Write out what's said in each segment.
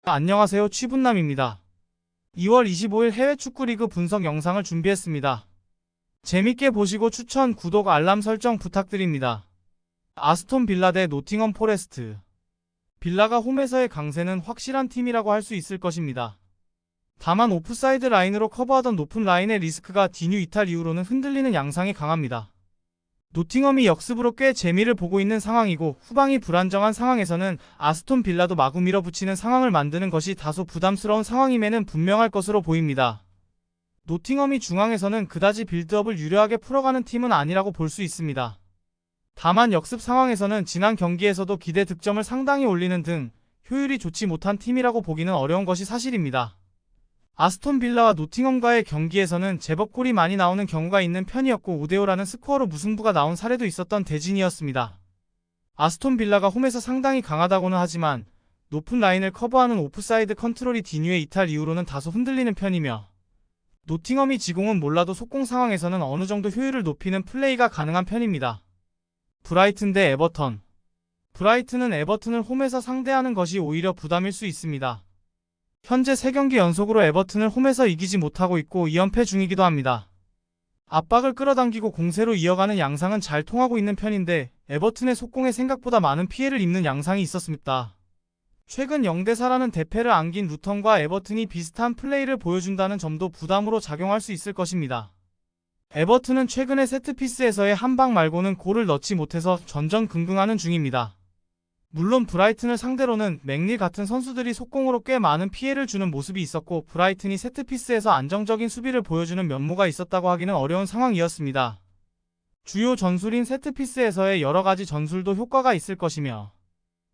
안녕하세요, 취분남입니다. 2월 25일 해외 축구 리그 분석 영상을 준비했습니다. 재밌게 보시고 추천, 구독, 알람 설정 부탁드립니다. 아스톤 빌라 대 노팅엄 포레스트. 빌라가 홈에서의 강세는 확실한 팀이라고 할 수 있을 것입니다. 다만 오프사이드 라인으로 커버하던 높은 라인의 리스크가 디뉴 이탈 이후로는 흔들리는 양상이 강합니다. 노팅엄이 역습으로 꽤 재미를 보고 있는 상황이고 후방이 불안정한 상황에서는 아스톤 빌라도 마구 밀어붙이는 상황을 만드는 것이 다소 부담스러운 상황임에는 분명할 것으로 보입니다. 노팅엄이 중앙에서는 그다지 빌드업을 유려하게 풀어가는 팀은 아니라고 볼 수 있습니다. 다만 역습 상황에서는 지난 경기에서도 기대 득점을 상당히 올리는 등 효율이 좋지 못한 팀이라고 보기는 어려운 것이 사실입니다. 아스톤 빌라와 노팅엄과의 경기에서는 제법 골이 많이 나오는 경우가 있는 편이었고 5대5라는 스코어로 무승부가 나온 사례도 있었던 대진이었습니다. 아스톤 빌라가 홈에서 상당히 강하다고는 하지만 높은 라인을 커버하는 오프사이드 컨트롤이 디뉴의 이탈 이후로는 다소 흔들리는 편이며 노팅엄이 지공은 몰라도 속공 상황에서는 어느 정도 효율을 높이는 플레이가 가능한 편입니다. 브라이튼 대 에버턴. 브라이튼은 에버튼을 홈에서 상대하는 것이 오히려 부담일 수 있습니다. 현재 3경기 연속으로 에버튼을 홈에서 이기지 못하고 있고 2연패 중이기도 합니다. 압박을 끌어당기고 공세로 이어가는 양상은 잘 통하고 있는 편인데 에버튼의 속공에 생각보다 많은 피해를 입는 양상이 있었습니다. 최근 0대4라는 대패를 안긴 루턴과 에버튼이 비슷한 플레이를 보여준다는 점도 부담으로 작용할 수 있을 것입니다. 에버튼은 최근에 세트피스에서의 한 방 말고는 골을 넣지 못해서 전전긍긍하는 중입니다. 물론 브라이튼을 상대로는 맥릴 같은 선수들이 속공으로 꽤 많은 피해를 주는 모습이 있었고 브라이튼이 세트피스에서 안정적인 수비를 보여주는 면모가 있었다고 하기는 어려운 상황이었습니다. 주요 전술인 세트피스에서의 여러가지 전술도 효과가 있을 것이며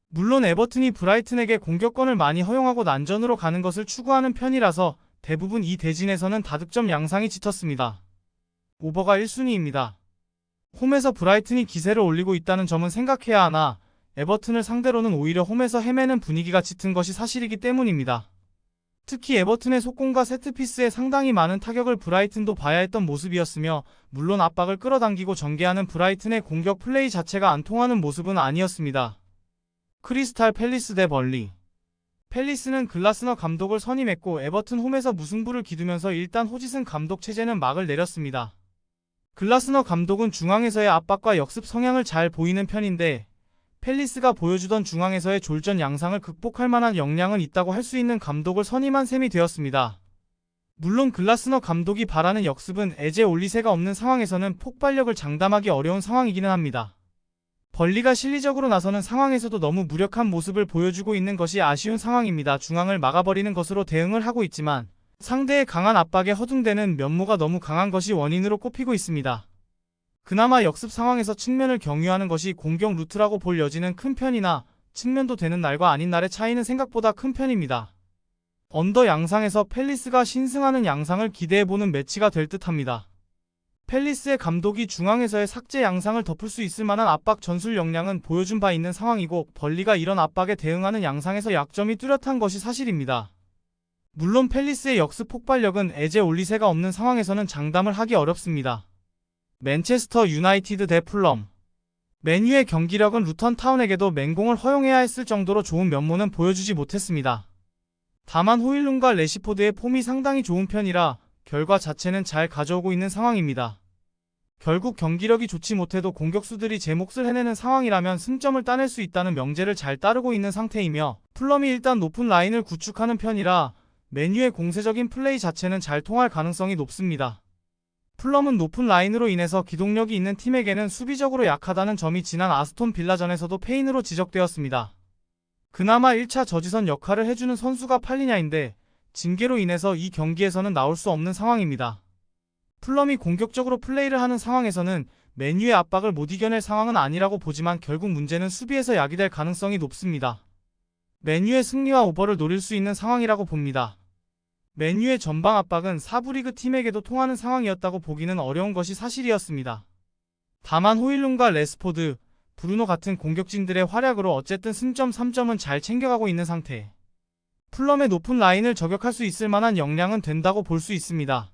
물론 에버튼이 브라이튼에게 공격권을 많이 허용하고 난전으로 가는 것을 추구하는 편이라서 대부분 이 대진에서는 다득점 양상이 짙었습니다. 오버가 1순위입니다. 홈에서 브라이튼이 기세를 올리고 있다는 점은 생각해야 하나 에버튼을 상대로는 오히려 홈에서 헤매는 분위기가 짙은 것이 사실이기 때문입니다. 특히 에버튼의 속공과 세트피스에 상당히 많은 타격을 브라이튼도 봐야 했던 모습이었으며 물론 압박을 끌어당기고 전개하는 브라이튼의 공격 플레이 자체가 안 통하는 모습은 아니었습니다. 크리스탈 팰리스 대 벌리. 팰리스는 글라스너 감독을 선임했고 에버튼 홈에서 무승부를 기두면서 일단 호지슨 감독 체제는 막을 내렸습니다. 글라스너 감독은 중앙에서의 압박과 역습 성향을 잘 보이는 편인데 팰리스가 보여주던 중앙에서의 졸전 양상을 극복할 만한 역량은 있다고 할 수 있는 감독을 선임한 셈이 되었습니다. 물론 글라스너 감독이 바라는 역습은 에제 올리세가 없는 상황에서는 폭발력을 장담하기 어려운 상황이기는 합니다. 벌리가 실리적으로 나서는 상황에서도 너무 무력한 모습을 보여주고 있는 것이 아쉬운 상황입니다. 중앙을 막아버리는 것으로 대응을 하고 있지만 상대의 강한 압박에 허둥대는 면모가 너무 강한 것이 원인으로 꼽히고 있습니다. 그나마 역습 상황에서 측면을 경유하는 것이 공격 루트라고 볼 여지는 큰 편이나 측면도 되는 날과 아닌 날의 차이는 생각보다 큰 편입니다. 언더 양상에서 팰리스가 신승하는 양상을 기대해보는 매치가 될 듯합니다. 팰리스의 감독이 중앙에서의 삭제 양상을 덮을 수 있을 만한 압박 전술 역량은 보여준 바 있는 상황이고 벌리가 이런 압박에 대응하는 양상에서 약점이 뚜렷한 것이 사실입니다. 물론 팰리스의 역습 폭발력은 에제 올리세가 없는 상황에서는 장담을 하기 어렵습니다. 맨체스터 유나이티드 대 풀럼. 맨유의 경기력은 루턴 타운에게도 맹공을 허용해야 했을 정도로 좋은 면모는 보여주지 못했습니다. 다만 호일룬과 레시포드의 폼이 상당히 좋은 편이라 결과 자체는 잘 가져오고 있는 상황입니다. 결국 경기력이 좋지 못해도 공격수들이 제 몫을 해내는 상황이라면 승점을 따낼 수 있다는 명제를 잘 따르고 있는 상태이며 풀럼이 일단 높은 라인을 구축하는 편이라 맨유의 공세적인 플레이 자체는 잘 통할 가능성이 높습니다. 풀럼은 높은 라인으로 인해서 기동력이 있는 팀에게는 수비적으로 약하다는 점이 지난 아스톤 빌라전에서도 페인으로 지적되었습니다. 그나마 1차 저지선 역할을 해주는 선수가 팔리냐인데 징계로 인해서 이 경기에서는 나올 수 없는 상황입니다. 풀럼이 공격적으로 플레이를 하는 상황에서는 맨유의 압박을 못 이겨낼 상황은 아니라고 보지만 결국 문제는 수비에서 야기될 가능성이 높습니다. 맨유의 승리와 오버를 노릴 수 있는 상황이라고 봅니다. 맨유의 전방 압박은 4부 리그 팀에게도 통하는 상황이었다고 보기는 어려운 것이 사실이었습니다. 다만 호일룬과 레스포드, 브루노 같은 공격진들의 활약으로 어쨌든 승점 3점은 잘 챙겨가고 있는 상태. 풀럼의 높은 라인을 저격할 수 있을 만한 역량은 된다고 볼 수 있습니다.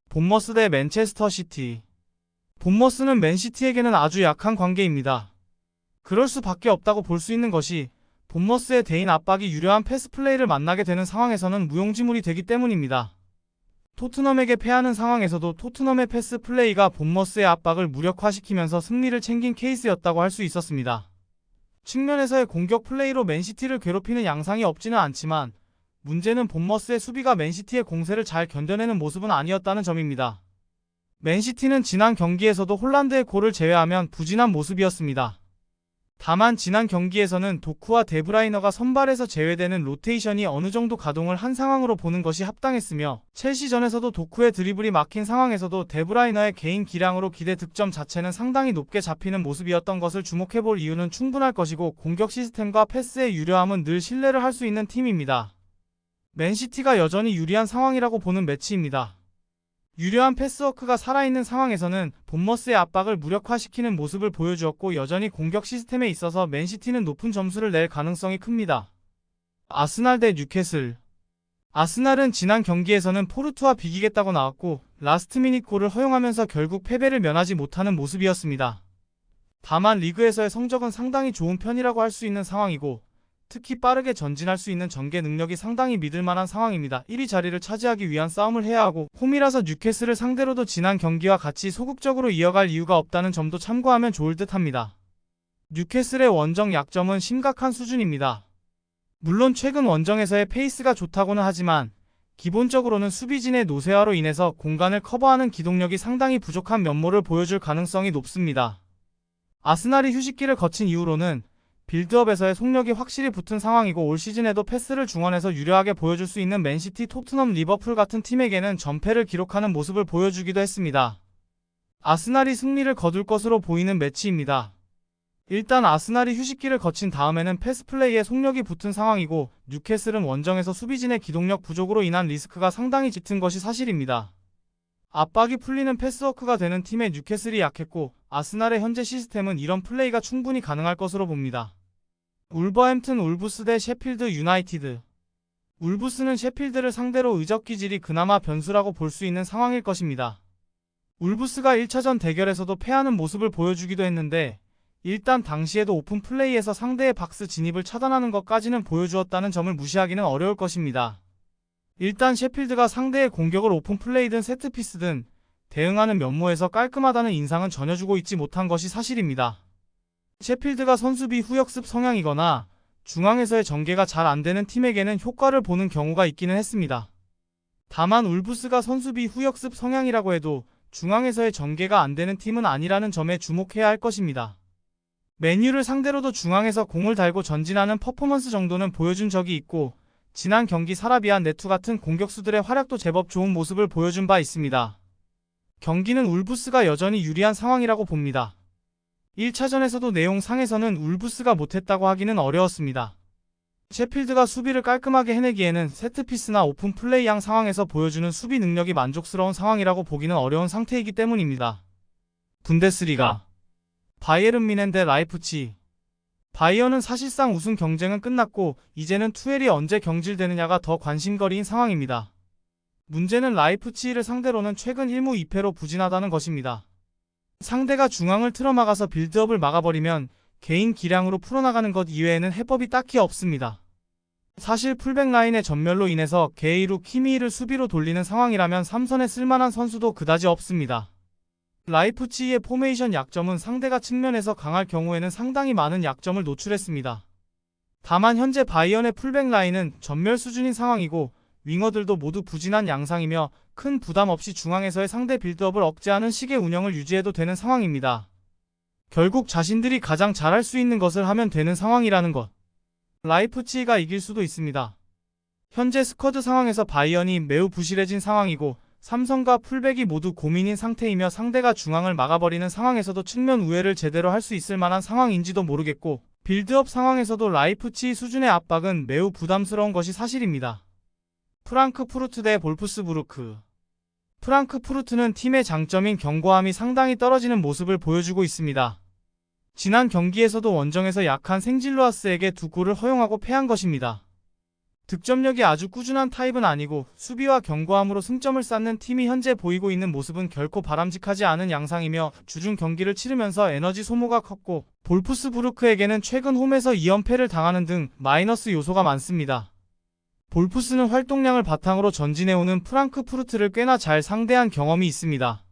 본머스 대 맨체스터 시티. 본머스는 맨시티에게는 아주 약한 관계입니다. 그럴 수밖에 없다고 볼 수 있는 것이 본머스의 대인 압박이 유려한 패스 플레이를 만나게 되는 상황에서는 무용지물이 되기 때문입니다. 토트넘에게 패하는 상황에서도 토트넘의 패스 플레이가 본머스의 압박을 무력화시키면서 승리를 챙긴 케이스였다고 할 수 있었습니다. 측면에서의 공격 플레이로 맨시티를 괴롭히는 양상이 없지는 않지만 문제는 본머스의 수비가 맨시티의 공세를 잘 견뎌내는 모습은 아니었다는 점입니다. 맨시티는 지난 경기에서도 홀란드의 골을 제외하면 부진한 모습이었습니다. 다만 지난 경기에서는 도쿠와 데브라이너가 선발에서 제외되는 로테이션이 어느 정도 가동을 한 상황으로 보는 것이 합당했으며 첼시전에서도 도쿠의 드리블이 막힌 상황에서도 데브라이너의 개인 기량으로 기대 득점 자체는 상당히 높게 잡히는 모습이었던 것을 주목해볼 이유는 충분할 것이고 공격 시스템과 패스의 유려함은 늘 신뢰를 할 수 있는 팀입니다. 맨시티가 여전히 유리한 상황이라고 보는 매치입니다. 유려한 패스워크가 살아있는 상황에서는 본머스의 압박을 무력화시키는 모습을 보여주었고 여전히 공격 시스템에 있어서 맨시티는 높은 점수를 낼 가능성이 큽니다. 아스날 대 뉴캐슬. 아스날은 지난 경기에서는 포르투와 비기겠다고 나왔고 라스트 미닛 골을 허용하면서 결국 패배를 면하지 못하는 모습이었습니다. 다만 리그에서의 성적은 상당히 좋은 편이라고 할 수 있는 상황이고 특히 빠르게 전진할 수 있는 전개 능력이 상당히 믿을만한 상황입니다. 1위 자리를 차지하기 위한 싸움을 해야 하고 홈이라서 뉴캐슬을 상대로도 지난 경기와 같이 소극적으로 이어갈 이유가 없다는 점도 참고하면 좋을 듯 합니다. 뉴캐슬의 원정 약점은 심각한 수준입니다. 물론 최근 원정에서의 페이스가 좋다고는 하지만 기본적으로는 수비진의 노쇠화로 인해서 공간을 커버하는 기동력이 상당히 부족한 면모를 보여줄 가능성이 높습니다. 아스날이 휴식기를 거친 이후로는 빌드업에서의 속력이 확실히 붙은 상황이고 올 시즌에도 패스를 중원에서 유려하게 보여줄 수 있는 맨시티, 토트넘, 리버풀 같은 팀에게는 전패를 기록하는 모습을 보여주기도 했습니다. 아스날이 승리를 거둘 것으로 보이는 매치입니다. 일단 아스날이 휴식기를 거친 다음에는 패스 플레이에 속력이 붙은 상황이고 뉴캐슬은 원정에서 수비진의 기동력 부족으로 인한 리스크가 상당히 짙은 것이 사실입니다. 압박이 풀리는 패스워크가 되는 팀의 뉴캐슬이 약했고 아스날의 현재 시스템은 이런 플레이가 충분히 가능할 것으로 봅니다. 울버햄튼 울브스 대 셰필드 유나이티드. 울브스는 셰필드를 상대로 의적 기질이 그나마 변수라고 볼 수 있는 상황일 것입니다. 울브스가 1차전 대결에서도 패하는 모습을 보여주기도 했는데 일단 당시에도 오픈 플레이에서 상대의 박스 진입을 차단하는 것까지는 보여주었다는 점을 무시하기는 어려울 것입니다. 일단 셰필드가 상대의 공격을 오픈 플레이든 세트피스든 대응하는 면모에서 깔끔하다는 인상은 전혀 주고 있지 못한 것이 사실입니다. 셰필드가 선수비 후역습 성향이거나 중앙에서의 전개가 잘 안되는 팀에게는 효과를 보는 경우가 있기는 했습니다. 다만 울브스가 선수비 후역습 성향이라고 해도 중앙에서의 전개가 안되는 팀은 아니라는 점에 주목해야 할 것입니다. 맨유를 상대로도 중앙에서 공을 달고 전진하는 퍼포먼스 정도는 보여준 적이 있고 지난 경기 사라비아 네투 같은 공격수들의 활약도 제법 좋은 모습을 보여준 바 있습니다. 경기는 울브스가 여전히 유리한 상황이라고 봅니다. 1차전에서도 내용상에서는 울브스가 못했다고 하기는 어려웠습니다. 셰필드가 수비를 깔끔하게 해내기에는 세트피스나 오픈 플레이양 상황에서 보여주는 수비 능력이 만족스러운 상황이라고 보기는 어려운 상태이기 때문입니다. 분데스리가 바이에른 뮌헨 대 라이프치히. 바이에른은 사실상 우승 경쟁은 끝났고 이제는 투엘이 언제 경질되느냐가 더 관심거리인 상황입니다. 문제는 라이프치히를 상대로는 최근 1무 2패로 부진하다는 것입니다. 상대가 중앙을 틀어막아서 빌드업을 막아버리면 개인 기량으로 풀어나가는 것 이외에는 해법이 딱히 없습니다. 사실 풀백 라인의 전멸로 인해서 게이루, 키미히를 수비로 돌리는 상황이라면 삼선에 쓸만한 선수도 그다지 없습니다. 라이프치히의 포메이션 약점은 상대가 측면에서 강할 경우에는 상당히 많은 약점을 노출했습니다. 다만 현재 바이언의 풀백 라인은 전멸 수준인 상황이고 윙어들도 모두 부진한 양상이며 큰 부담 없이 중앙에서의 상대 빌드업을 억제하는 식의 운영을 유지해도 되는 상황입니다. 결국 자신들이 가장 잘할 수 있는 것을 하면 되는 상황이라는 것. 라이프치히가 이길 수도 있습니다. 현재 스쿼드 상황에서 바이언이 매우 부실해진 상황이고 삼성과 풀백이 모두 고민인 상태이며 상대가 중앙을 막아버리는 상황에서도 측면 우회를 제대로 할 수 있을 만한 상황인지도 모르겠고 빌드업 상황에서도 라이프치히 수준의 압박은 매우 부담스러운 것이 사실입니다. 프랑크푸르트 대 볼프스부르크. 프랑크푸르트는 팀의 장점인 견고함이 상당히 떨어지는 모습을 보여주고 있습니다. 지난 경기에서도 원정에서 약한 생질로아스에게 2골을 허용하고 패한 것입니다. 득점력이 아주 꾸준한 타입은 아니고 수비와 견고함으로 승점을 쌓는 팀이 현재 보이고 있는 모습은 결코 바람직하지 않은 양상이며 주중 경기를 치르면서 에너지 소모가 컸고 볼프스부르크에게는 최근 홈에서 2연패를 당하는 등 마이너스 요소가 많습니다. 볼프스는 활동량을 바탕으로 전진해오는 프랑크푸르트를 꽤나 잘 상대한 경험이 있습니다.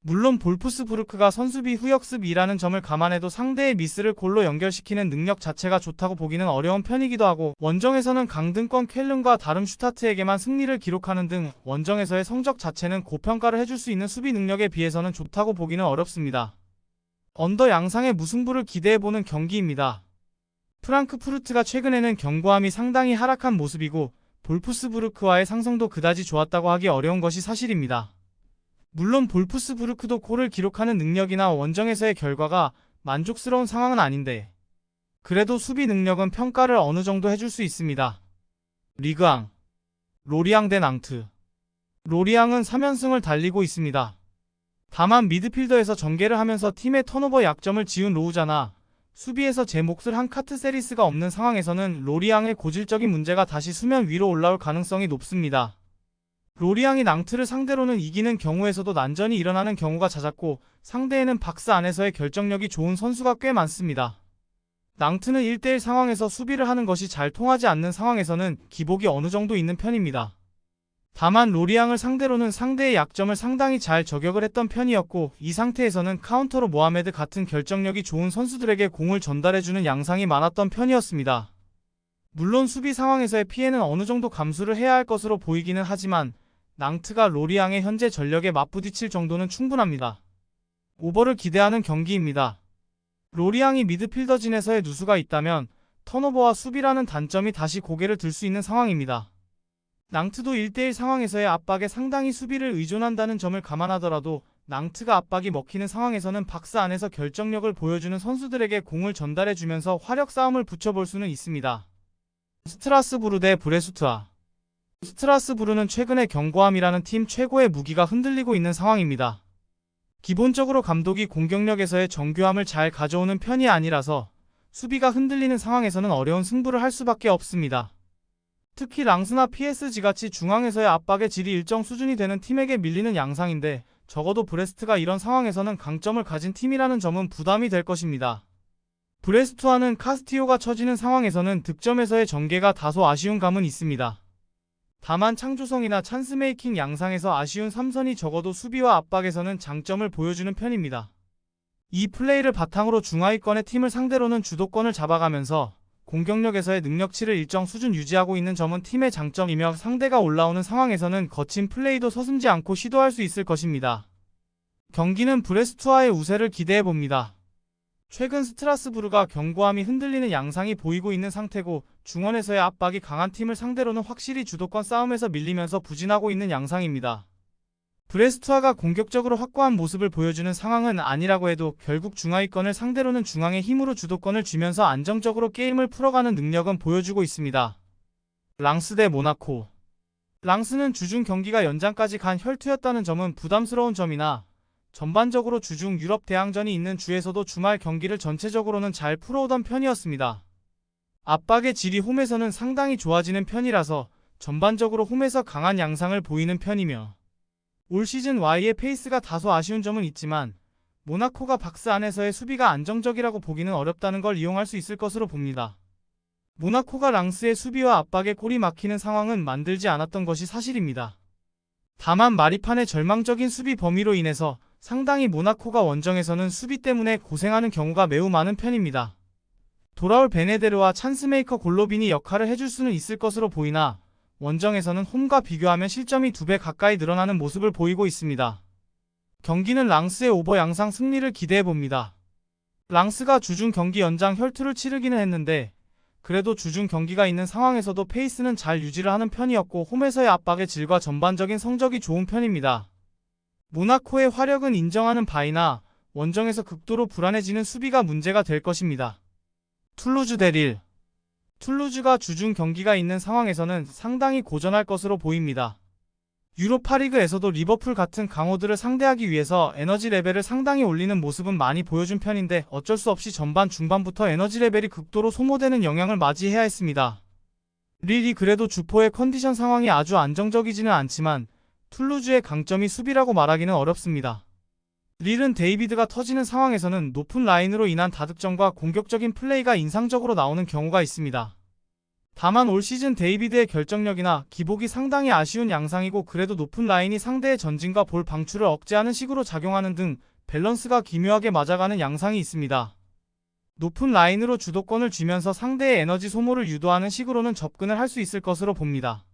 물론 볼프스부르크가 선수비 후역습이라는 점을 감안해도 상대의 미스를 골로 연결시키는 능력 자체가 좋다고 보기는 어려운 편이기도 하고 원정에서는 강등권 쾰른과 다름슈타트에게만 승리를 기록하는 등 원정에서의 성적 자체는 고평가를 해줄 수 있는 수비 능력에 비해서는 좋다고 보기는 어렵습니다. 언더 양상의 무승부를 기대해보는 경기입니다. 프랑크푸르트가 최근에는 견고함이 상당히 하락한 모습이고 볼프스부르크와의 상성도 그다지 좋았다고 하기 어려운 것이 사실입니다. 물론 볼프스부르크도 골을 기록하는 능력이나 원정에서의 결과가 만족스러운 상황은 아닌데 그래도 수비 능력은 평가를 어느 정도 해줄 수 있습니다. 리그앙 로리앙 대 낭트. 로리앙은 3연승을 달리고 있습니다. 다만 미드필더에서 전개를 하면서 팀의 턴오버 약점을 지운 로우자나 수비에서 제 몫을 한 카트세리스가 없는 상황에서는 로리앙의 고질적인 문제가 다시 수면 위로 올라올 가능성이 높습니다. 로리앙이 낭트를 상대로는 이기는 경우에서도 난전이 일어나는 경우가 잦았고 상대에는 박스 안에서의 결정력이 좋은 선수가 꽤 많습니다. 낭트는 1대1 상황에서 수비를 하는 것이 잘 통하지 않는 상황에서는 기복이 어느 정도 있는 편입니다. 다만 로리앙을 상대로는 상대의 약점을 상당히 잘 저격을 했던 편이었고 이 상태에서는 카운터로 모하메드 같은 결정력이 좋은 선수들에게 공을 전달해주는 양상이 많았던 편이었습니다. 물론 수비 상황에서의 피해는 어느 정도 감수를 해야 할 것으로 보이기는 하지만 낭트가 로리앙의 현재 전력에 맞부딪힐 정도는 충분합니다. 오버를 기대하는 경기입니다. 로리앙이 미드필더진에서의 누수가 있다면 턴오버와 수비라는 단점이 다시 고개를 들 수 있는 상황입니다. 낭트도 1대1 상황에서의 압박에 상당히 수비를 의존한다는 점을 감안하더라도 낭트가 압박이 먹히는 상황에서는 박스 안에서 결정력을 보여주는 선수들에게 공을 전달해주면서 화력 싸움을 붙여볼 수는 있습니다. 스트라스부르 대 브레수트아. 스트라스부르는 최근에 견고함이라는 팀 최고의 무기가 흔들리고 있는 상황입니다. 기본적으로 감독이 공격력에서의 정교함을 잘 가져오는 편이 아니라서 수비가 흔들리는 상황에서는 어려운 승부를 할 수밖에 없습니다. 특히 랑스나 PSG같이 중앙에서의 압박의 질이 일정 수준이 되는 팀에게 밀리는 양상인데 적어도 브레스트가 이런 상황에서는 강점을 가진 팀이라는 점은 부담이 될 것입니다. 브레스트와는 카스티오가 처지는 상황에서는 득점에서의 전개가 다소 아쉬운 감은 있습니다. 다만 창조성이나 찬스메이킹 양상에서 아쉬운 삼선이 적어도 수비와 압박에서는 장점을 보여주는 편입니다. 이 플레이를 바탕으로 중하위권의 팀을 상대로는 주도권을 잡아가면서 공격력에서의 능력치를 일정 수준 유지하고 있는 점은 팀의 장점이며 상대가 올라오는 상황에서는 거친 플레이도 서슴지 않고 시도할 수 있을 것입니다. 경기는 브레스트와의 우세를 기대해봅니다. 최근 스트라스부르가 견고함이 흔들리는 양상이 보이고 있는 상태고 중원에서의 압박이 강한 팀을 상대로는 확실히 주도권 싸움에서 밀리면서 부진하고 있는 양상입니다. 브레스트와가 공격적으로 확고한 모습을 보여주는 상황은 아니라고 해도 결국 중하위권을 상대로는 중앙의 힘으로 주도권을 쥐면서 안정적으로 게임을 풀어가는 능력은 보여주고 있습니다. 랑스 대 모나코. 랑스는 주중 경기가 연장까지 간 혈투였다는 점은 부담스러운 점이나 전반적으로 주중 유럽 대항전이 있는 주에서도 주말 경기를 전체적으로는 잘 풀어오던 편이었습니다. 압박의 질이 홈에서는 상당히 좋아지는 편이라서 전반적으로 홈에서 강한 양상을 보이는 편이며 올 시즌 Y의 페이스가 다소 아쉬운 점은 있지만 모나코가 박스 안에서의 수비가 안정적이라고 보기는 어렵다는 걸 이용할 수 있을 것으로 봅니다. 모나코가 랑스의 수비와 압박에 골이 막히는 상황은 만들지 않았던 것이 사실입니다. 다만 마리판의 절망적인 수비 범위로 인해서 상당히 모나코가 원정에서는 수비 때문에 고생하는 경우가 매우 많은 편입니다. 돌아올 베네데르와 찬스메이커 골로빈이 역할을 해줄 수는 있을 것으로 보이나 원정에서는 홈과 비교하면 실점이 2배 가까이 늘어나는 모습을 보이고 있습니다. 경기는 랑스의 오버 양상 승리를 기대해봅니다. 랑스가 주중 경기 연장 혈투를 치르기는 했는데 그래도 주중 경기가 있는 상황에서도 페이스는 잘 유지를 하는 편이었고 홈에서의 압박의 질과 전반적인 성적이 좋은 편입니다. 모나코의 화력은 인정하는 바이나 원정에서 극도로 불안해지는 수비가 문제가 될 것입니다. 툴루즈 대 릴. 툴루즈가 주중 경기가 있는 상황에서는 상당히 고전할 것으로 보입니다. 유로파리그에서도 리버풀 같은 강호들을 상대하기 위해서 에너지 레벨을 상당히 올리는 모습은 많이 보여준 편인데 어쩔 수 없이 전반 중반부터 에너지 레벨이 극도로 소모되는 영향을 맞이해야 했습니다. 릴이 그래도 주포의 컨디션 상황이 아주 안정적이지는 않지만 툴루즈의 강점이 수비라고 말하기는 어렵습니다. 릴은 데이비드가 터지는 상황에서는 높은 라인으로 인한 다득점과 공격적인 플레이가 인상적으로 나오는 경우가 있습니다. 다만 올 시즌 데이비드의 결정력이나 기복이 상당히 아쉬운 양상이고 그래도 높은 라인이 상대의 전진과 볼 방출을 억제하는 식으로 작용하는 등 밸런스가 기묘하게 맞아가는 양상이 있습니다. 높은 라인으로 주도권을 쥐면서 상대의 에너지 소모를 유도하는 식으로는 접근을 할 수 있을 것으로 봅니다.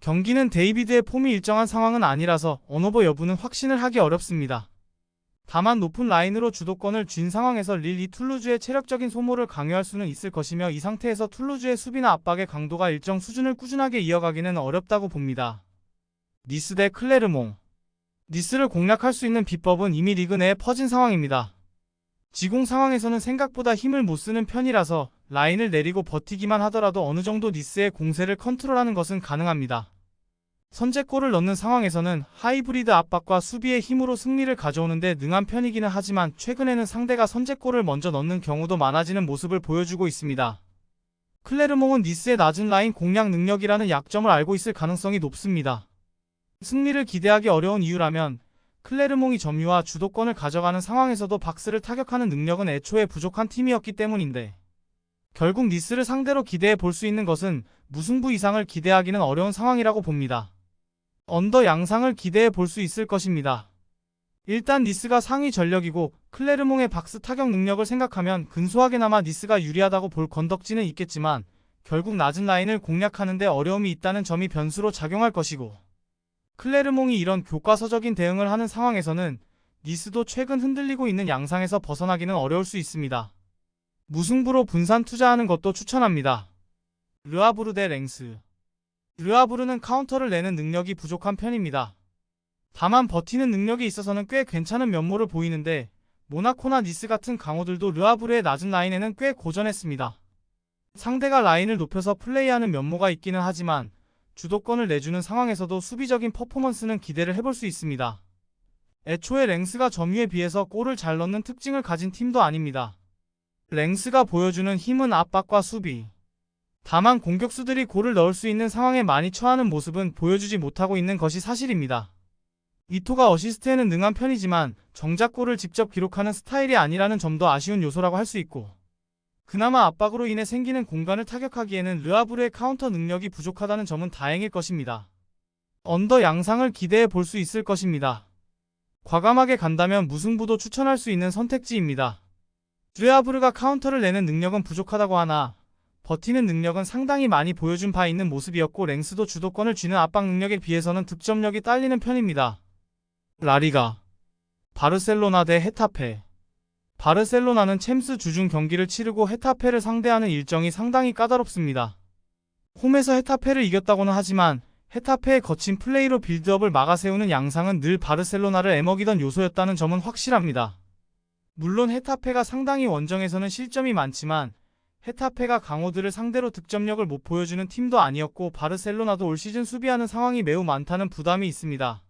경기는 데이비드의 폼이 일정한 상황은 아니라서 언오버 여부는 확신을 하기 어렵습니다. 다만 높은 라인으로 주도권을 쥔 상황에서 릴이 툴루즈의 체력적인 소모를 강요할 수는 있을 것이며 이 상태에서 툴루즈의 수비나 압박의 강도가 일정 수준을 꾸준하게 이어가기는 어렵다고 봅니다. 니스 대 클레르몽. 니스를 공략할 수 있는 비법은 이미 리그 내에 퍼진 상황입니다. 지공 상황에서는 생각보다 힘을 못 쓰는 편이라서 라인을 내리고 버티기만 하더라도 어느 정도 니스의 공세를 컨트롤하는 것은 가능합니다. 선제골을 넣는 상황에서는 하이브리드 압박과 수비의 힘으로 승리를 가져오는데 능한 편이기는 하지만 최근에는 상대가 선제골을 먼저 넣는 경우도 많아지는 모습을 보여주고 있습니다. 클레르몽은 니스의 낮은 라인 공략 능력이라는 약점을 알고 있을 가능성이 높습니다. 승리를 기대하기 어려운 이유라면 클레르몽이 점유와 주도권을 가져가는 상황에서도 박스를 타격하는 능력은 애초에 부족한 팀이었기 때문인데 결국 니스를 상대로 기대해 볼 수 있는 것은 무승부 이상을 기대하기는 어려운 상황이라고 봅니다. 언더 양상을 기대해 볼 수 있을 것입니다. 일단 니스가 상위 전력이고 클레르몽의 박스 타격 능력을 생각하면 근소하게나마 니스가 유리하다고 볼 건덕지는 있겠지만 결국 낮은 라인을 공략하는 데 어려움이 있다는 점이 변수로 작용할 것이고 클레르몽이 이런 교과서적인 대응을 하는 상황에서는 니스도 최근 흔들리고 있는 양상에서 벗어나기는 어려울 수 있습니다. 무승부로 분산 투자하는 것도 추천합니다. 르아브르 대 랭스. 르아브르는 카운터를 내는 능력이 부족한 편입니다. 다만 버티는 능력이 있어서는 꽤 괜찮은 면모를 보이는데 모나코나 니스 같은 강호들도 르아브르의 낮은 라인에는 꽤 고전했습니다. 상대가 라인을 높여서 플레이하는 면모가 있기는 하지만 주도권을 내주는 상황에서도 수비적인 퍼포먼스는 기대를 해볼 수 있습니다. 애초에 랭스가 점유에 비해서 골을 잘 넣는 특징을 가진 팀도 아닙니다. 랭스가 보여주는 힘은 압박과 수비. 다만 공격수들이 골을 넣을 수 있는 상황에 많이 처하는 모습은 보여주지 못하고 있는 것이 사실입니다. 이토가 어시스트에는 능한 편이지만 정작 골을 직접 기록하는 스타일이 아니라는 점도 아쉬운 요소라고 할 수 있고 그나마 압박으로 인해 생기는 공간을 타격하기에는 르아브르의 카운터 능력이 부족하다는 점은 다행일 것입니다. 언더 양상을 기대해 볼 수 있을 것입니다. 과감하게 간다면 무승부도 추천할 수 있는 선택지입니다. 르아브르가 카운터를 내는 능력은 부족하다고 하나 버티는 능력은 상당히 많이 보여준 바 있는 모습이었고 랭스도 주도권을 쥐는 압박 능력에 비해서는 득점력이 딸리는 편입니다. 라리가. 바르셀로나 대 헤타페. 바르셀로나는 챔스 주중 경기를 치르고 헤타페를 상대하는 일정이 상당히 까다롭습니다. 홈에서 헤타페를 이겼다고는 하지만 헤타페의 거친 플레이로 빌드업을 막아세우는 양상은 늘 바르셀로나를 애먹이던 요소였다는 점은 확실합니다. 물론 헤타페가 상당히 원정에서는 실점이 많지만 헤타페가 강호들을 상대로 득점력을 못 보여주는 팀도 아니었고 바르셀로나도 올 시즌 수비하는 상황이 매우 많다는 부담이 있습니다.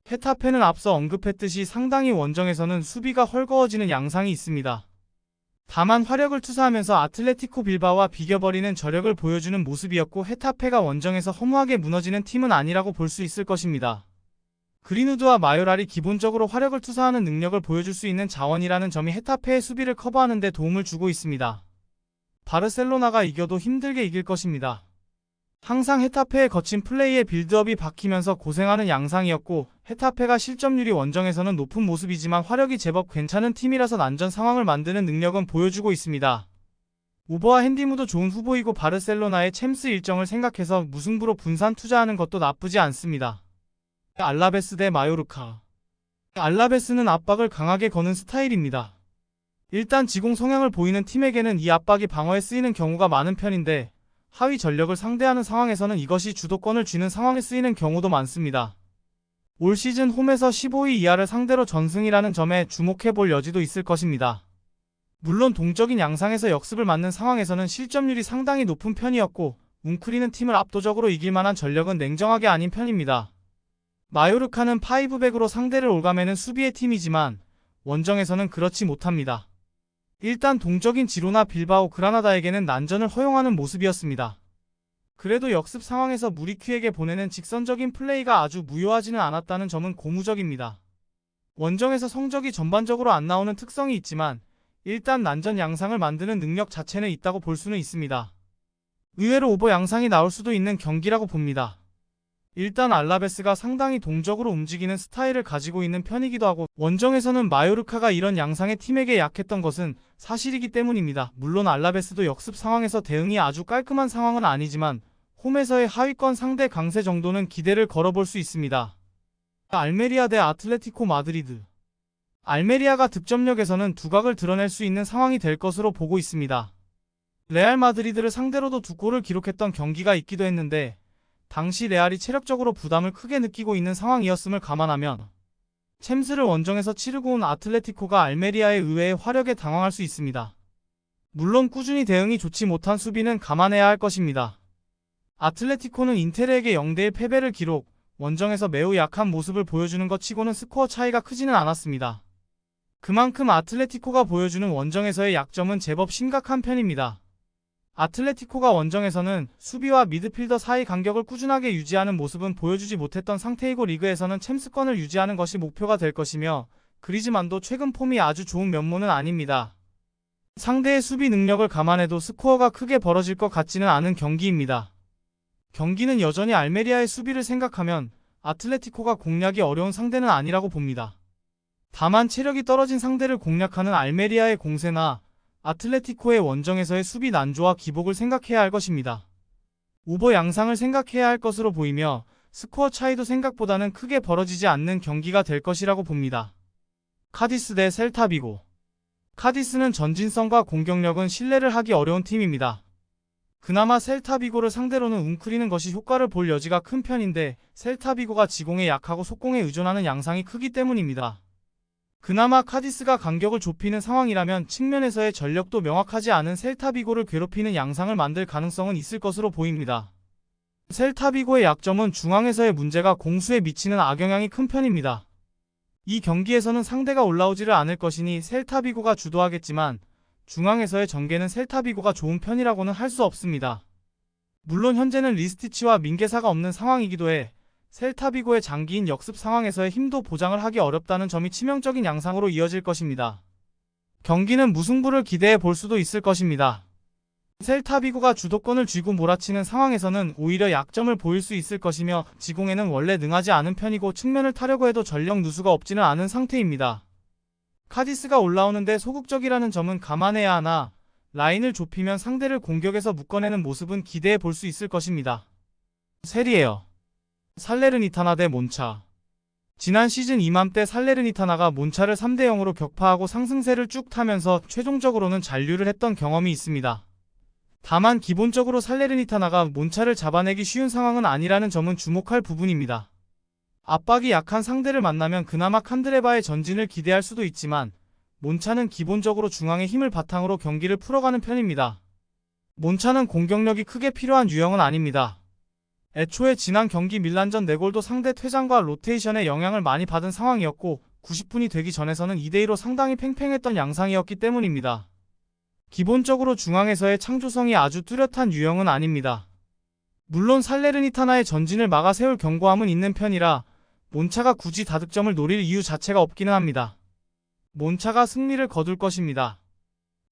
헤타페는 앞서 언급했듯이 상당히 원정에서는 수비가 헐거워지는 양상이 있습니다. 다만 화력을 투사하면서 아틀레티코 빌바오와 비겨버리는 저력을 보여주는 모습이었고 헤타페가 원정에서 허무하게 무너지는 팀은 아니라고 볼 수 있을 것입니다. 그린우드와 마요랄이 기본적으로 화력을 투사하는 능력을 보여줄 수 있는 자원이라는 점이 헤타페의 수비를 커버하는 데 도움을 주고 있습니다. 바르셀로나가 이겨도 힘들게 이길 것입니다. 항상 헤타페의 거친 플레이에 빌드업이 박히면서 고생하는 양상이었고 헤타페가 실점률이 원정에서는 높은 모습이지만 화력이 제법 괜찮은 팀이라서 난전 상황을 만드는 능력은 보여주고 있습니다. 우버와 핸디무도 좋은 후보이고 바르셀로나의 챔스 일정을 생각해서 무승부로 분산 투자하는 것도 나쁘지 않습니다. 알라베스 대 마요르카. 알라베스는 압박을 강하게 거는 스타일입니다. 일단 지공 성향을 보이는 팀에게는 이 압박이 방어에 쓰이는 경우가 많은 편인데 하위 전력을 상대하는 상황에서는 이것이 주도권을 쥐는 상황에 쓰이는 경우도 많습니다. 올 시즌 홈에서 15위 이하를 상대로 전승이라는 점에 주목해볼 여지도 있을 것입니다. 물론 동적인 양상에서 역습을 맞는 상황에서는 실점률이 상당히 높은 편이었고 웅크리는 팀을 압도적으로 이길 만한 전력은 냉정하게 아닌 편입니다. 마요르카는 5백으로 상대를 올가매는 수비의 팀이지만 원정에서는 그렇지 못합니다. 일단 동적인 지로나 빌바오 그라나다에게는 난전을 허용하는 모습이었습니다. 그래도 역습 상황에서 무리큐에게 보내는 직선적인 플레이가 아주 무효하지는 않았다는 점은 고무적입니다. 원정에서 성적이 전반적으로 안 나오는 특성이 있지만 일단 난전 양상을 만드는 능력 자체는 있다고 볼 수는 있습니다. 의외로 오버 양상이 나올 수도 있는 경기라고 봅니다. 일단 알라베스가 상당히 동적으로 움직이는 스타일을 가지고 있는 편이기도 하고 원정에서는 마요르카가 이런 양상의 팀에게 약했던 것은 사실이기 때문입니다. 물론 알라베스도 역습 상황에서 대응이 아주 깔끔한 상황은 아니지만 홈에서의 하위권 상대 강세 정도는 기대를 걸어볼 수 있습니다. 알메리아 대 아틀레티코 마드리드. 알메리아가 득점력에서는 두각을 드러낼 수 있는 상황이 될 것으로 보고 있습니다. 레알 마드리드를 상대로도 2골을 기록했던 경기가 있기도 했는데 당시 레알이 체력적으로 부담을 크게 느끼고 있는 상황이었음을 감안하면 챔스를 원정에서 치르고 온 아틀레티코가 알메리아의 의외의 화력에 당황할 수 있습니다. 물론 꾸준히 대응이 좋지 못한 수비는 감안해야 할 것입니다. 아틀레티코는 인테르에게 0대1 패배를 기록, 원정에서 매우 약한 모습을 보여주는 것 치고는 스코어 차이가 크지는 않았습니다. 그만큼 아틀레티코가 보여주는 원정에서의 약점은 제법 심각한 편입니다. 아틀레티코가 원정에서는 수비와 미드필더 사이 간격을 꾸준하게 유지하는 모습은 보여주지 못했던 상태이고 리그에서는 챔스권을 유지하는 것이 목표가 될 것이며 그리즈만도 최근 폼이 아주 좋은 면모는 아닙니다. 상대의 수비 능력을 감안해도 스코어가 크게 벌어질 것 같지는 않은 경기입니다. 경기는 여전히 알메리아의 수비를 생각하면 아틀레티코가 공략이 어려운 상대는 아니라고 봅니다. 다만 체력이 떨어진 상대를 공략하는 알메리아의 공세나 아틀레티코의 원정에서의 수비 난조와 기복을 생각해야 할 것입니다. 오버 양상을 생각해야 할 것으로 보이며 스코어 차이도 생각보다는 크게 벌어지지 않는 경기가 될 것이라고 봅니다. 카디스 대 셀타비고. 카디스는 전진성과 공격력은 신뢰를 하기 어려운 팀입니다. 그나마 셀타비고를 상대로는 웅크리는 것이 효과를 볼 여지가 큰 편인데 셀타비고가 지공에 약하고 속공에 의존하는 양상이 크기 때문입니다. 그나마 카디스가 간격을 좁히는 상황이라면 측면에서의 전력도 명확하지 않은 셀타비고를 괴롭히는 양상을 만들 가능성은 있을 것으로 보입니다. 셀타비고의 약점은 중앙에서의 문제가 공수에 미치는 악영향이 큰 편입니다. 이 경기에서는 상대가 올라오지를 않을 것이니 셀타비고가 주도하겠지만 중앙에서의 전개는 셀타비고가 좋은 편이라고는 할 수 없습니다. 물론 현재는 리스티치와 민게사가 없는 상황이기도 해 셀타비고의 장기인 역습 상황에서의 힘도 보장을 하기 어렵다는 점이 치명적인 양상으로 이어질 것입니다. 경기는 무승부를 기대해 볼 수도 있을 것입니다. 셀타비고가 주도권을 쥐고 몰아치는 상황에서는 오히려 약점을 보일 수 있을 것이며 지공에는 원래 능하지 않은 편이고 측면을 타려고 해도 전력 누수가 없지는 않은 상태입니다. 카디스가 올라오는데 소극적이라는 점은 감안해야 하나 라인을 좁히면 상대를 공격에서 묶어내는 모습은 기대해 볼 수 있을 것입니다. 세리에어 살레르니타나 대 몬차. 지난 시즌 이맘때 살레르니타나가 몬차를 3대 0으로 격파하고 상승세를 쭉 타면서 최종적으로는 잔류를 했던 경험이 있습니다. 다만 기본적으로 살레르니타나가 몬차를 잡아내기 쉬운 상황은 아니라는 점은 주목할 부분입니다. 압박이 약한 상대를 만나면 그나마 칸드레바의 전진을 기대할 수도 있지만 몬차는 기본적으로 중앙의 힘을 바탕으로 경기를 풀어가는 편입니다. 몬차는 공격력이 크게 필요한 유형은 아닙니다. 애초에 지난 경기 밀란전 4골도 상대 퇴장과 로테이션에 영향을 많이 받은 상황이었고 90분이 되기 전에서는 2대2로 상당히 팽팽했던 양상이었기 때문입니다. 기본적으로 중앙에서의 창조성이 아주 뚜렷한 유형은 아닙니다. 물론 살레르니타나의 전진을 막아 세울 견고함은 있는 편이라 몬차가 굳이 다득점을 노릴 이유 자체가 없기는 합니다. 몬차가 승리를 거둘 것입니다.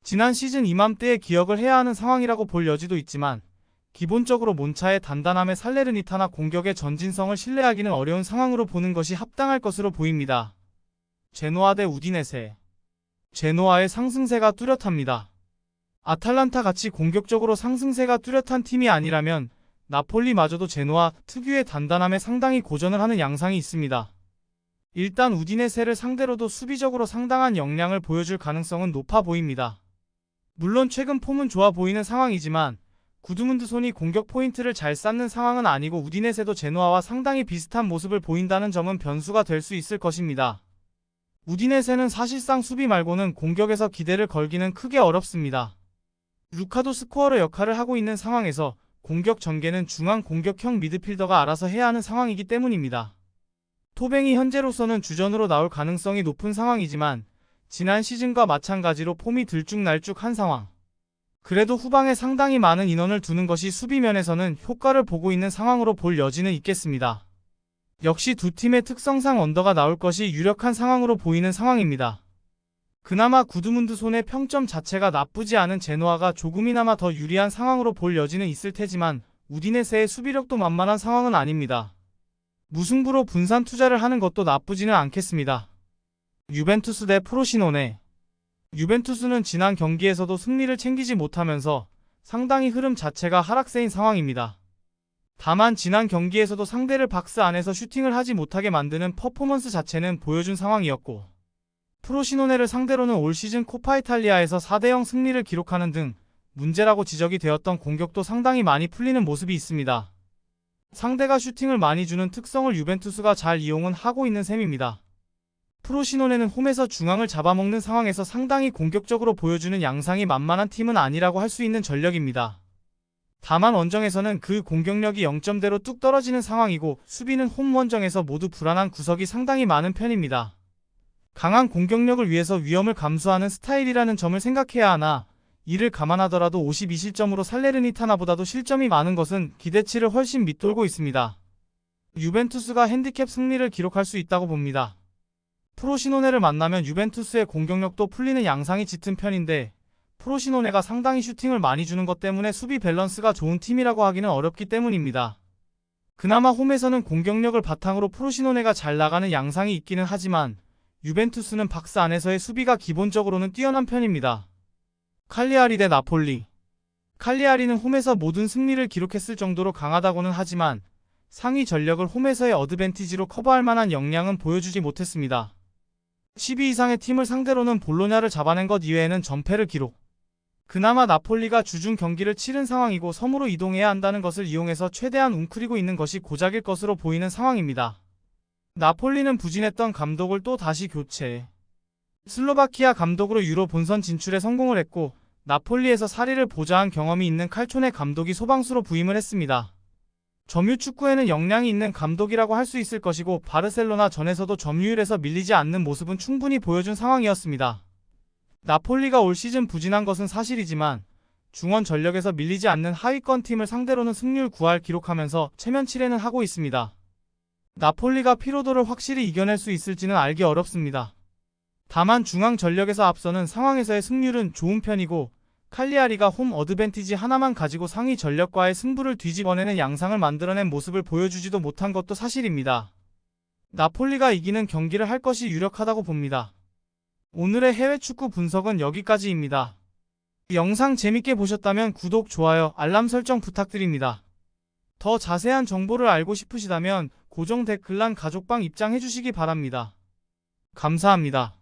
지난 시즌 이맘때의 기억을 해야 하는 상황이라고 볼 여지도 있지만 기본적으로 몬차의 단단함에 살레르니타나 공격의 전진성을 신뢰하기는 어려운 상황으로 보는 것이 합당할 것으로 보입니다. 제노아 대 우디네세. 제노아의 상승세가 뚜렷합니다. 아탈란타 같이 공격적으로 상승세가 뚜렷한 팀이 아니라면 나폴리마저도 제노아 특유의 단단함에 상당히 고전을 하는 양상이 있습니다. 일단 우디네세를 상대로도 수비적으로 상당한 역량을 보여줄 가능성은 높아 보입니다. 물론 최근 폼은 좋아 보이는 상황이지만 구드문드손이 공격 포인트를 잘 쌓는 상황은 아니고 우디네세도 제노아와 상당히 비슷한 모습을 보인다는 점은 변수가 될 수 있을 것입니다. 우디네세는 사실상 수비 말고는 공격에서 기대를 걸기는 크게 어렵습니다. 루카도 스코어러 역할을 하고 있는 상황에서 공격 전개는 중앙 공격형 미드필더가 알아서 해야 하는 상황이기 때문입니다. 토뱅이 현재로서는 주전으로 나올 가능성이 높은 상황이지만 지난 시즌과 마찬가지로 폼이 들쭉날쭉한 상황. 그래도 후방에 상당히 많은 인원을 두는 것이 수비면에서는 효과를 보고 있는 상황으로 볼 여지는 있겠습니다. 역시 두 팀의 특성상 언더가 나올 것이 유력한 상황으로 보이는 상황입니다. 그나마 구드문드 손의 평점 자체가 나쁘지 않은 제노아가 조금이나마 더 유리한 상황으로 볼 여지는 있을 테지만 우디네세의 수비력도 만만한 상황은 아닙니다. 무승부로 분산 투자를 하는 것도 나쁘지는 않겠습니다. 유벤투스 대 프로시노네. 유벤투스는 지난 경기에서도 승리를 챙기지 못하면서 상당히 흐름 자체가 하락세인 상황입니다. 다만 지난 경기에서도 상대를 박스 안에서 슈팅을 하지 못하게 만드는 퍼포먼스 자체는 보여준 상황이었고, 프로시노네를 상대로는 올 시즌 코파 이탈리아에서 4대0 승리를 기록하는 등 문제라고 지적이 되었던 공격도 상당히 많이 풀리는 모습이 있습니다. 상대가 슈팅을 많이 주는 특성을 유벤투스가 잘 이용은 하고 있는 셈입니다. 프로시노네는 홈에서 중앙을 잡아먹는 상황에서 상당히 공격적으로 보여주는 양상이 만만한 팀은 아니라고 할 수 있는 전력입니다. 다만 원정에서는 그 공격력이 0점대로 뚝 떨어지는 상황이고 수비는 홈 원정에서 모두 불안한 구석이 상당히 많은 편입니다. 강한 공격력을 위해서 위험을 감수하는 스타일이라는 점을 생각해야 하나, 이를 감안하더라도 52실점으로 살레르니타나보다도 실점이 많은 것은 기대치를 훨씬 밑돌고 있습니다. 유벤투스가 핸디캡 승리를 기록할 수 있다고 봅니다. 프로시노네를 만나면 유벤투스의 공격력도 풀리는 양상이 짙은 편인데, 프로시노네가 상당히 슈팅을 많이 주는 것 때문에 수비 밸런스가 좋은 팀이라고 하기는 어렵기 때문입니다. 그나마 홈에서는 공격력을 바탕으로 프로시노네가 잘 나가는 양상이 있기는 하지만 유벤투스는 박스 안에서의 수비가 기본적으로는 뛰어난 편입니다. 칼리아리 대 나폴리. 칼리아리는 홈에서 모든 승리를 기록했을 정도로 강하다고는 하지만 상위 전력을 홈에서의 어드밴티지로 커버할 만한 역량은 보여주지 못했습니다. 12 이상의 팀을 상대로는 볼로냐를 잡아낸 것 이외에는 전패를 기록. 그나마 나폴리가 주중 경기를 치른 상황이고 섬으로 이동해야 한다는 것을 이용해서 최대한 웅크리고 있는 것이 고작일 것으로 보이는 상황입니다. 나폴리는 부진했던 감독을 또 다시 교체. 슬로바키아 감독으로 유로 본선 진출에 성공을 했고, 나폴리에서 사리를 보좌한 경험이 있는 칼초네 감독이 소방수로 부임을 했습니다. 점유 축구에는 역량이 있는 감독이라고 할 수 있을 것이고, 바르셀로나 전에서도 점유율에서 밀리지 않는 모습은 충분히 보여준 상황이었습니다. 나폴리가 올 시즌 부진한 것은 사실이지만 중원 전력에서 밀리지 않는 하위권 팀을 상대로는 승률 9할 기록하면서 체면치레는 하고 있습니다. 나폴리가 피로도를 확실히 이겨낼 수 있을지는 알기 어렵습니다. 다만 중앙 전력에서 앞서는 상황에서의 승률은 좋은 편이고, 칼리아리가 홈 어드밴티지 하나만 가지고 상위 전력과의 승부를 뒤집어내는 양상을 만들어낸 모습을 보여주지도 못한 것도 사실입니다. 나폴리가 이기는 경기를 할 것이 유력하다고 봅니다. 오늘의 해외 축구 분석은 여기까지입니다. 영상 재밌게 보셨다면 구독, 좋아요, 알람 설정 부탁드립니다. 더 자세한 정보를 알고 싶으시다면 고정 댓글란 가족방 입장해주시기 바랍니다. 감사합니다.